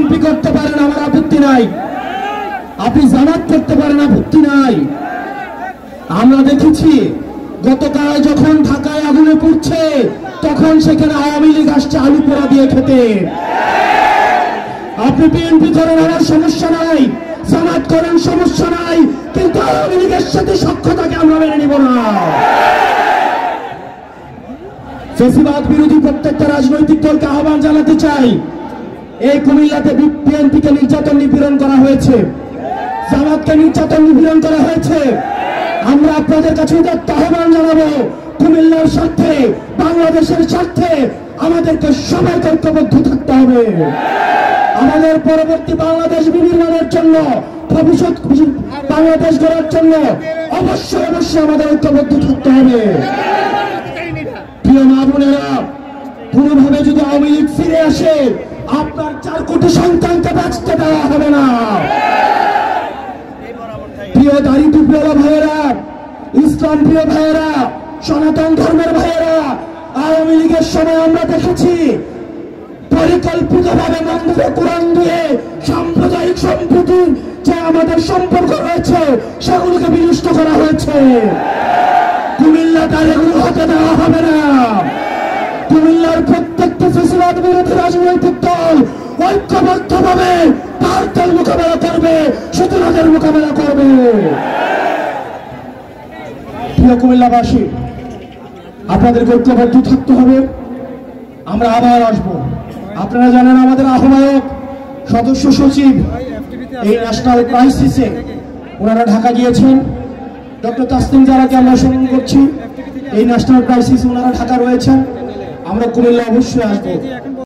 BNP করতে পারেন, আমার আপত্তি নাই। আপনি জামাত করতে পারেন, আপত্তি নাই। আমরা দেখেছি গতকাল যখন ঢাকায় আগুনে পুড়ছে তখন সেখানে আওয়ামী লীগ আসছে আলু পোড়া দিয়ে খেতে। আপনি বিএনপি করেন, আমার সমস্যা নাই, জামাত করেন, সমস্যা নাই, কিন্তু আওয়ামী লীগের সাথে সখ্যতাকে আমরা মেনে নিব না। ফেসিবাদ বিরোধী প্রত্যেকটা রাজনৈতিক দলকে আহ্বান জানাতে চাই, এই কুমিল্লাতে বিএনপিকে নির্যাতন নিপীড়ন করা হয়েছে, জামাতকে নির্যাতন নিপীড়ন করা হয়েছে। আমরা আপনাদের কাছে আহ্বান জানাবো, কুমিল্লার স্বার্থে, বাংলাদেশের স্বার্থে আমাদেরকে সবাইকে ঐক্যবদ্ধ থাকতে হবে। আমাদের পরবর্তী বাংলাদেশ বিনির্মাণের জন্য, ভবিষ্যৎ বাংলাদেশ গড়ার জন্য অবশ্যই আমাদের ঐক্যবদ্ধ থাকতে হবে। প্রিয় মা বোনেরা, কোনোভাবে যদি আওয়ামী লীগ ফিরে আসে আপনার 4 কোটি সন্তানকে বাঁচতে দেওয়া হবে না। প্রিয় দাড়ি টুপিওয়ালা ভাইয়েরা, ইসলাম প্রিয় ভাইয়েরা, সনাতন ধর্মের ভাইয়েরা, আওয়ামী লীগের সময় আমরা দেখেছি পরিকল্পিতভাবে মন্দিরে কোরআন দিয়ে সাম্প্রদায়িক সম্প্রীতির যে আমাদের সম্পর্ক রয়েছে সেগুলোকে বিনষ্ট করা হয়েছে। কুমিল্লা তার এগুলো হতে দেওয়া হবে না। কুমিল্লার প্রত্যেকটা ফেসিবাদ বিরোধী রাজনৈতিক দল ঐক্যবদ্ধভাবে ভারতের মোকাবেলা করবে, শত্রুদের মোকাবেলা করবে। প্রিয় কুমিল্লাবাসী, আপনাদেরকে ঐক্যবদ্ধ থাকতে হবে। আমরা আবার আসবো। আপনারা জানেন আমাদের আহ্বায়ক, সদস্য সচিব এই ন্যাশনাল ক্রাইসিসে ওনারা ঢাকা গিয়েছেন। ডক্টর তাসলিম জারাকে আমরা স্মরণ করছি। এই ন্যাশনাল ক্রাইসিস ওনারা ঢাকা রয়েছেন। আমরা কুমিল্লা অবশ্যই আসবো।